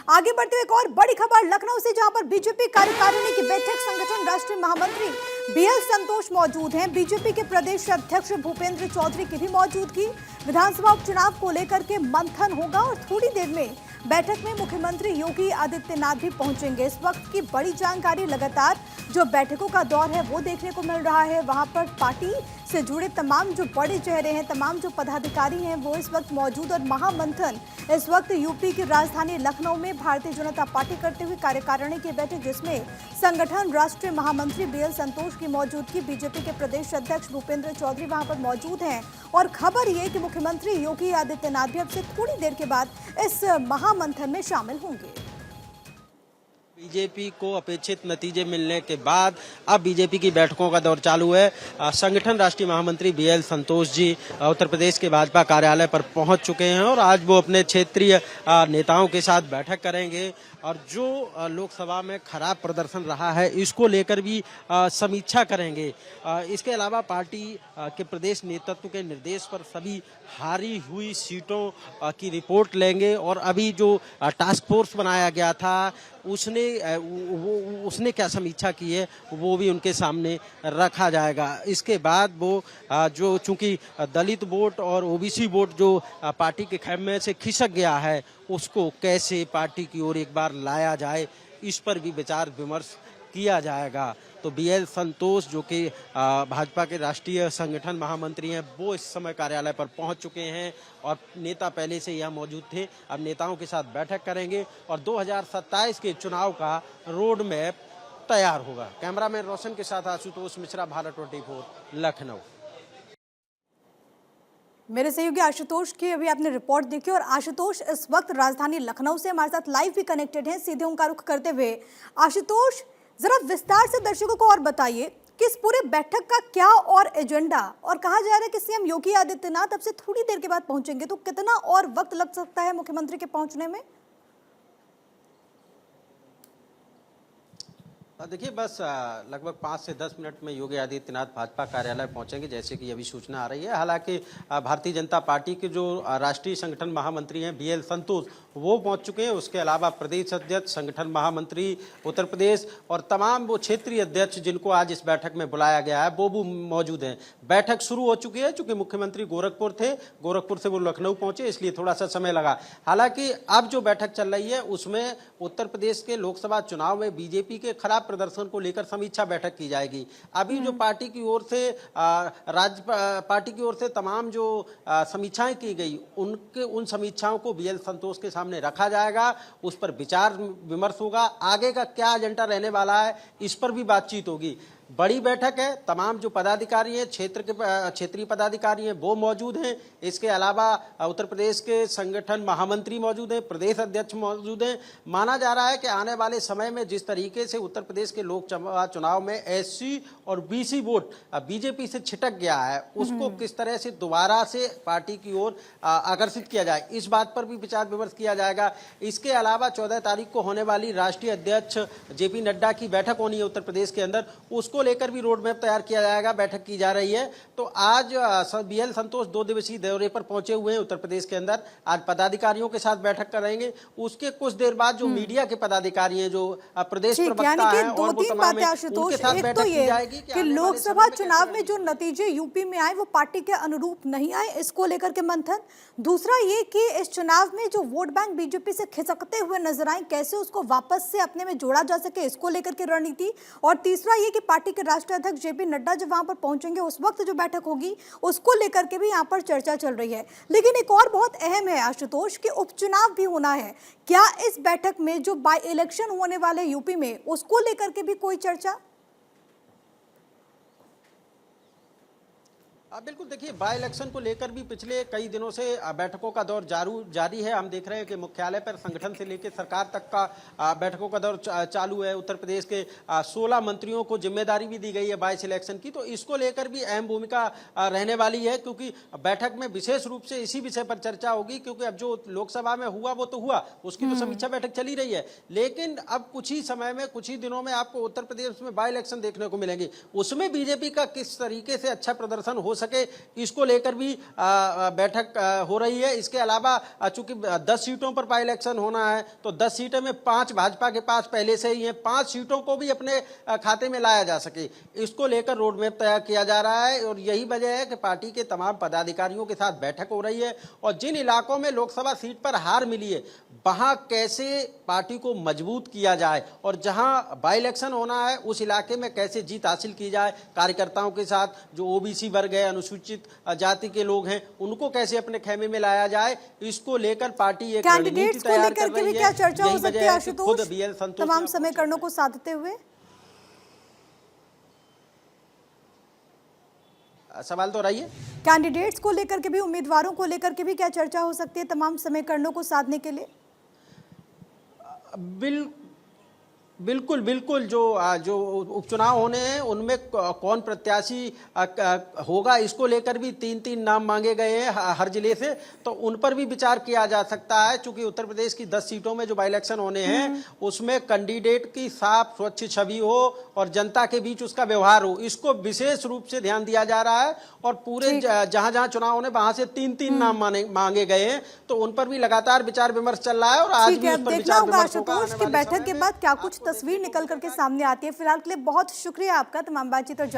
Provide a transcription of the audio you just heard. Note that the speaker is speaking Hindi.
आगे बढ़ते हुए एक और बड़ी खबर लखनऊ से, जहां पर बीजेपी कार्यकारिणी की बैठक, संगठन राष्ट्रीय महामंत्री बीएल संतोष मौजूद हैं। बीजेपी के प्रदेश अध्यक्ष भूपेंद्र चौधरी की भी मौजूदगी। विधानसभा उपचुनाव को लेकर के मंथन होगा और थोड़ी देर में बैठक में मुख्यमंत्री योगी आदित्यनाथ भी पहुंचेंगे। इस वक्त की बड़ी जानकारी, लगातार जो बैठकों का दौर है वो देखने को मिल रहा है। वहां पर पार्टी से जुड़े तमाम जो बड़े चेहरे हैं, तमाम जो पदाधिकारी हैं, वो इस वक्त मौजूद। और महामंथन इस वक्त यूपी की राजधानी लखनऊ में भारतीय जनता पार्टी करते हुए कार्यकारिणी की बैठक, जिसमें संगठन राष्ट्रीय महामंत्री बीएल संतोष की मौजूदगी, बीजेपी के प्रदेश अध्यक्ष भूपेंद्र चौधरी वहां पर मौजूद हैं। और खबर ये कि मुख्यमंत्री योगी आदित्यनाथ भी अब से थोड़ी देर के बाद इस महामंथन में शामिल होंगे। बीजेपी को अपेक्षित नतीजे मिलने के बाद अब बीजेपी की बैठकों का दौर चालू है। संगठन राष्ट्रीय महामंत्री बीएल संतोष जी उत्तर प्रदेश के भाजपा कार्यालय पर पहुंच चुके हैं और आज वो अपने क्षेत्रीय नेताओं के साथ बैठक करेंगे और जो लोकसभा में खराब प्रदर्शन रहा है इसको लेकर भी समीक्षा करेंगे। इसके अलावा पार्टी के प्रदेश नेतृत्व के निर्देश पर सभी हारी हुई सीटों की रिपोर्ट लेंगे और अभी जो टास्क फोर्स बनाया गया था उसने क्या समीक्षा की है वो भी उनके सामने रखा जाएगा। इसके बाद वो जो चूंकि दलित वोट और ओबीसी वोट जो पार्टी के खेमे से खिसक गया है उसको कैसे पार्टी की ओर एक बार लाया जाए, इस पर भी विचार विमर्श किया जाएगा। तो बीएल संतोष जो कि भाजपा के राष्ट्रीय संगठन महामंत्री हैं, वो इस समय कार्यालय पर पहुंच चुके हैं और नेता पहले से यहाँ मौजूद थे। अब नेताओं के साथ बैठक करेंगे और 2027 के चुनाव का रोड मैप तैयार होगा। कैमरामैन रोशन के साथ आशुतोष मिश्रा, भारत 24, लखनऊ। मेरे सहयोगी आशुतोष की अभी आपने रिपोर्ट देखी और आशुतोष इस वक्त राजधानी लखनऊ से हमारे साथ लाइव भी कनेक्टेड हैं, सीधे उनका रुख करते हुए। आशुतोष, जरा विस्तार से दर्शकों को और बताइए कि इस पूरे बैठक का क्या और एजेंडा, और कहा जा रहा है कि सीएम योगी आदित्यनाथ अब से थोड़ी देर के बाद पहुंचेंगे, तो कितना और वक्त लग सकता है मुख्यमंत्री के पहुंचने में? देखिए, बस लगभग 5 से 10 मिनट में योगी आदित्यनाथ भाजपा कार्यालय पहुंचेंगे, जैसे कि अभी सूचना आ रही है। हालांकि भारतीय जनता पार्टी के जो राष्ट्रीय संगठन महामंत्री हैं बीएल संतोष, वो पहुंच चुके हैं। उसके अलावा प्रदेश अध्यक्ष, संगठन महामंत्री उत्तर प्रदेश और तमाम वो क्षेत्रीय अध्यक्ष जिनको आज इस बैठक में बुलाया गया है वो भी मौजूद हैं। बैठक शुरू हो चुकी है। चूंकि मुख्यमंत्री गोरखपुर थे, गोरखपुर से वो लखनऊ पहुंचे, इसलिए थोड़ा सा समय लगा। हालांकि अब जो बैठक चल रही है उसमें उत्तर प्रदेश के लोकसभा चुनाव में बीजेपी के खराब प्रदर्शन को लेकर समीक्षा बैठक की जाएगी। अभी जो पार्टी की ओर से पार्टी की ओर से तमाम जो समीक्षाएं की गई, उन समीक्षाओं को बीएल संतोष के सामने रखा जाएगा। उस पर विचार विमर्श होगा। आगे का क्या एजेंडा रहने वाला है इस पर भी बातचीत होगी। बड़ी बैठक है। तमाम जो पदाधिकारी हैं, क्षेत्रीय पदाधिकारी हैं, वो मौजूद हैं। इसके अलावा उत्तर प्रदेश के संगठन महामंत्री मौजूद हैं, प्रदेश अध्यक्ष मौजूद हैं। माना जा रहा है कि आने वाले समय में जिस तरीके से उत्तर प्रदेश के लोकसभा चुनाव में एससी और बीसी वोट बीजेपी से छिटक गया है, उसको किस तरह से दोबारा से पार्टी की ओर आकर्षित किया जाए, इस बात पर भी विचार विमर्श किया जाएगा। इसके अलावा 14 तारीख को होने वाली राष्ट्रीय अध्यक्ष जेपी नड्डा की बैठक होनी है उत्तर प्रदेश के अंदर, उसको लेकर भी रोड मैप तैयार किया जाएगा। बैठक की जा रही है। तो आज बीएल संतोष 2 दिवसीय दौरे पर पहुंचे हुए हैं उत्तर प्रदेश के अंदर। आज पदाधिकारियों के साथ बैठक करेंगे। उसके कुछ देर बाद जो मीडिया के पदाधिकारी हैं, जो प्रदेश प्रवक्ता हैं, और वो तमाम उनके साथ बैठक की जाएगी कि लोकसभा चुनाव में जो नतीजे यूपी में आए वो पार्टी के अनुरूप नहीं आए, इसको लेकर के मंथन। दूसरा ये कि इस चुनाव में जो वोट बैंक बीजेपी से खिसकते हुए नजर आए, कैसे उसको वापस से अपने में जोड़ा जा सके, इसको लेकर के रणनीति। और तीसरा ये कि पार्टी के राष्ट्रीय अध्यक्ष जेपी नड्डा जब वहां पर पहुंचेंगे उस वक्त जो बैठक होगी उसको लेकर के भी यहां पर चर्चा चल रही है। लेकिन एक और बहुत अहम है आशुतोष कि उपचुनाव भी होना है। क्या इस बैठक में जो बाय इलेक्शन होने वाले यूपी में उसको लेकर के भी कोई चर्चा? बिल्कुल। देखिए, बाय इलेक्शन को लेकर भी पिछले कई दिनों से बैठकों का दौर जारी है। हम देख रहे हैं कि मुख्यालय पर संगठन से लेकर सरकार तक का बैठकों का दौर चालू है। उत्तर प्रदेश के 16 मंत्रियों को जिम्मेदारी भी दी गई है बाय इलेक्शन की, तो इसको लेकर भी अहम भूमिका रहने वाली है। क्योंकि बैठक में विशेष रूप से इसी विषय पर चर्चा होगी, क्योंकि अब जो लोकसभा में हुआ वो तो हुआ, उसकी तो समीक्षा बैठक चली रही है। लेकिन अब कुछ ही समय में, कुछ ही दिनों में आपको उत्तर प्रदेश में बाय इलेक्शन देखने को मिलेंगे। उसमें बीजेपी का किस तरीके से अच्छा प्रदर्शन हो सके, इसको लेकर भी बैठक हो रही है। इसके अलावा चूंकि 10 सीटों पर बाई इलेक्शन होना है तो 10 सीटें में 5 भाजपा के पास पहले से ही हैं, 5 सीटों को भी अपने खाते में लाया जा सके, इसको लेकर रोड मैप तैयार किया जा रहा है। और यही वजह है कि पार्टी के तमाम पदाधिकारियों के साथ बैठक हो रही है और जिन इलाकों में लोकसभा सीट पर हार मिली है वहां कैसे पार्टी को मजबूत किया जाए और जहां बाई इलेक्शन होना है उस इलाके में कैसे जीत हासिल की जाए, कार्यकर्ताओं के साथ जो ओबीसी वर्ग है, अनुसूचित जाति के लोग हैं, उनको कैसे अपने खेमे में लाया जाए, इसको लेकर पार्टी एक रणनीति कैंडिडेट्स को तैयार लेकर कर के भी रही क्या है। चर्चा हो यही सकती वजह है है कि खुद आशुतोष, BL संतोष तमाम समीकरणों को साधते हुए? सवाल तो रही है कैंडिडेट्स को लेकर के भी, उम्मीदवारों को लेकर के भी क्या चर्चा हो सकती है तमाम समीकरणों को साधने के लिए? बिल्कुल बिल्कुल जो उपचुनाव होने हैं उनमें कौन प्रत्याशी होगा, इसको लेकर भी 3-3 नाम मांगे गए हैं हर जिले से, तो उन पर भी विचार किया जा सकता है। चूंकि उत्तर प्रदेश की 10 सीटों में जो बाई इलेक्शन होने हैं उसमें कैंडिडेट की साफ स्वच्छ छवि हो और जनता के बीच उसका व्यवहार हो, इसको विशेष रूप से ध्यान दिया जा रहा है। और पूरे जहां जहां चुनाव होने वहां से 3-3 नाम मांगे गए हैं, तो उन पर भी लगातार विचार विमर्श चल रहा है और आज भी उस पर विचार विमर्श होगा। बैठक के बाद क्या कुछ तस्वीर निकल करके सामने आती है। फिलहाल के लिए बहुत शुक्रिया आपका तमाम बातचीत और